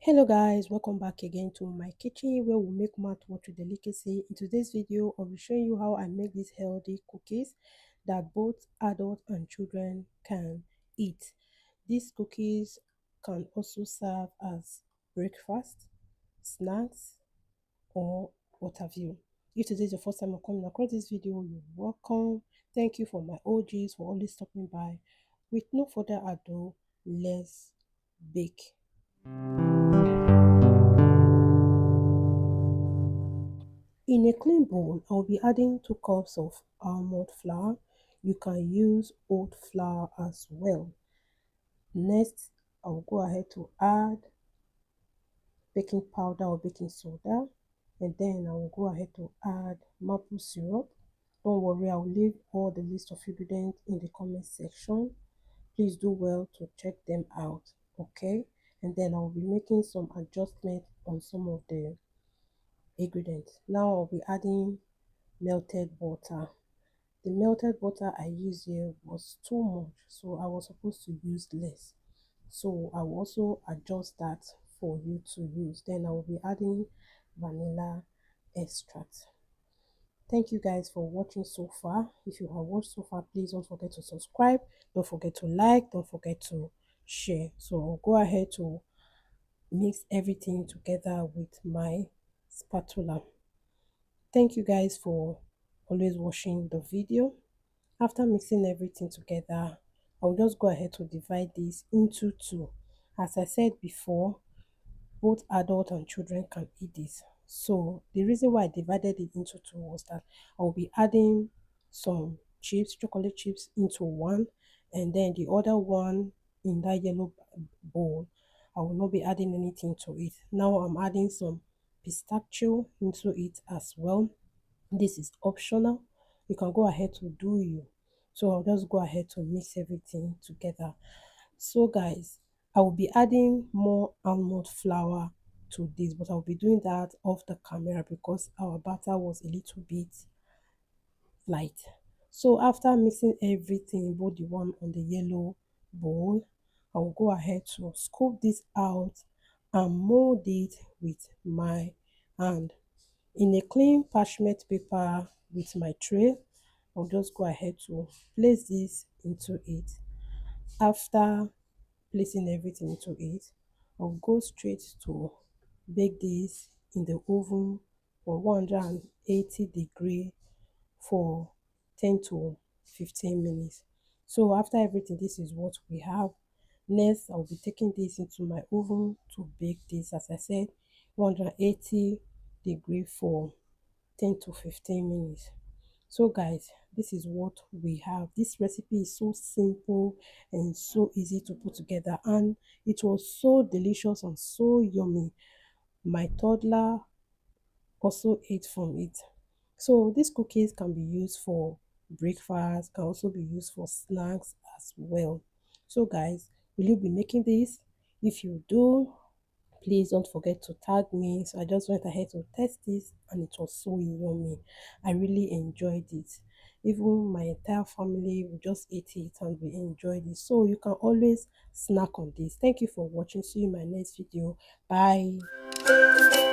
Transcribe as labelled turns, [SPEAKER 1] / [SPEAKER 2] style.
[SPEAKER 1] Hello guys, welcome back again to my kitchen where we make mouth-watering delicacy. In today's video, I'll be showing you how I make these healthy cookies that both adults and children can eat. These cookies can also serve as breakfast, snacks, or what have you. If today is your first time of coming across this video, you're welcome. Thank you for my OGs for always stopping by. With no further ado, let's bake. In a clean bowl, I'll be adding 2 cups of almond flour. You can use oat flour as well. Next, I'll go ahead to add baking powder or baking soda, and then I will go ahead to add maple syrup. Don't worry, I'll leave all the list of ingredients in the comment section. Please do well to check them out, okay? And then I'll be making some adjustments on some of the ingredients. Now I'll be adding melted butter. The melted butter I used here was too much, so I was supposed to use less. So I will also adjust that for you to use. Then I will be adding vanilla extract. Thank you guys for watching so far. If you have watched so far, please don't forget to subscribe, don't forget to like, don't forget to share. So I'll go ahead to mix everything together with my spatula. Thank you guys for always watching the video. After mixing everything together, I'll just go ahead to divide this into two. As I said before, both adults and children can eat this. So the reason why I divided it into two was that I'll be adding some chips, chocolate chips into one, and then the other one in that yellow bowl, I will not be adding anything to it. Now I'm adding some pistachio into it as well. This is optional. You can go ahead to do you. So I'll just go ahead to mix everything together. So guys, I will be adding more almond flour to this, but I'll be doing that off the camera because our batter was a little bit light. So after mixing everything, both the one on the yellow bowl, I'll go ahead to scoop this out and mold it with my hand. In a clean parchment paper with my tray, I'll just go ahead to place this into it. After placing everything into it, I'll go straight to bake this in the oven for 180 degree for 10 to 15 minutes. So after everything, this is what we have. Next, I'll be taking this into my oven to bake this, as I said, 180 degree for 10 to 15 minutes. So guys, this is what we have. This recipe is so simple and so easy to put together, and it was so delicious and so yummy. My toddler also ate from it. So these cookies can be used for breakfast, can also be used for snacks as well. So guys, will you be making this? If you do, please don't forget to tag me. So I just went ahead to test this and it was so yummy. I really enjoyed it. Even my entire family, we just ate it and we enjoyed it. So you can always snack on this. Thank you for watching. See you in my next video. Bye.